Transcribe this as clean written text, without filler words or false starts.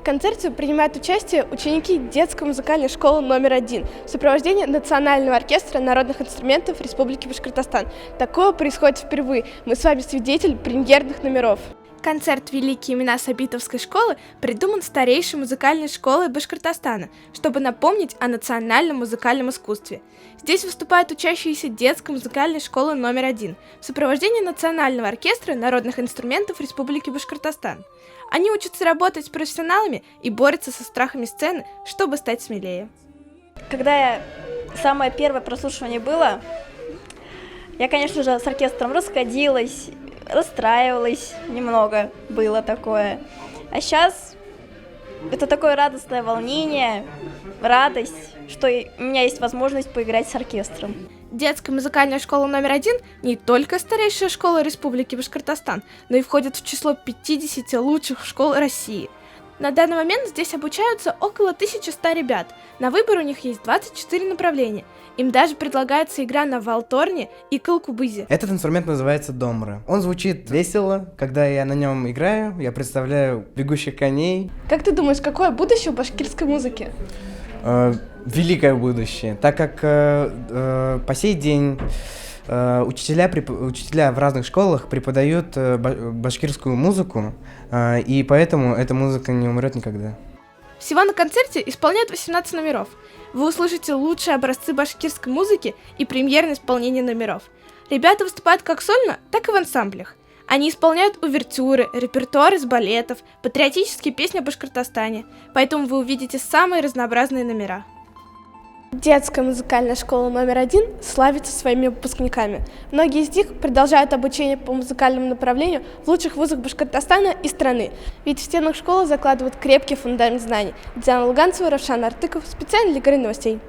В концерте принимают участие ученики детской музыкальной школы номер 1 в сопровождении Национального оркестра народных инструментов Республики Башкортостан. Такое происходит впервые. Мы с вами свидетель премьерных номеров. Концерт «Великие имена Сабитовской школы» придуман старейшей музыкальной школой Башкортостана, чтобы напомнить о национальном музыкальном искусстве. Здесь выступают учащиеся детской музыкальной школы номер 1 в сопровождении Национального оркестра народных инструментов Республики Башкортостан. Они учатся работать с профессионалами и борются со страхами сцены, чтобы стать смелее. Когда самое первое прослушивание было, я, конечно же, с оркестром расходилась, расстраивалась немного, было такое. А сейчас это такое радостное волнение, радость, что у меня есть возможность поиграть с оркестром. Детская музыкальная школа номер 1 не только старейшая школа Республики Башкортостан, но и входит в число 50 лучших школ России. На данный момент здесь обучаются около 1100 ребят. На выбор у них есть 24 направления. Им даже предлагается игра на валторне и калкубызе. Этот инструмент называется домра. Он звучит весело. Когда я на нем играю, я представляю бегущих коней. Как ты думаешь, какое будущее у башкирской музыки? Великое будущее, так как по сей день учителя в разных школах преподают башкирскую музыку, и поэтому эта музыка не умрет никогда. Всего на концерте исполняют 18 номеров. Вы услышите лучшие образцы башкирской музыки и премьерное исполнение номеров. Ребята выступают как сольно, так и в ансамблях. Они исполняют увертюры, репертуар из балетов, патриотические песни о Башкортостане, поэтому вы увидите самые разнообразные номера. Детская музыкальная школа номер 1 славится своими выпускниками. Многие из них продолжают обучение по музыкальному направлению в лучших вузах Башкортостана и страны. Ведь в стенах школы закладывают крепкий фундамент знаний. Диана Луганцева, Равшан Артыков. Специально для Горы новостей.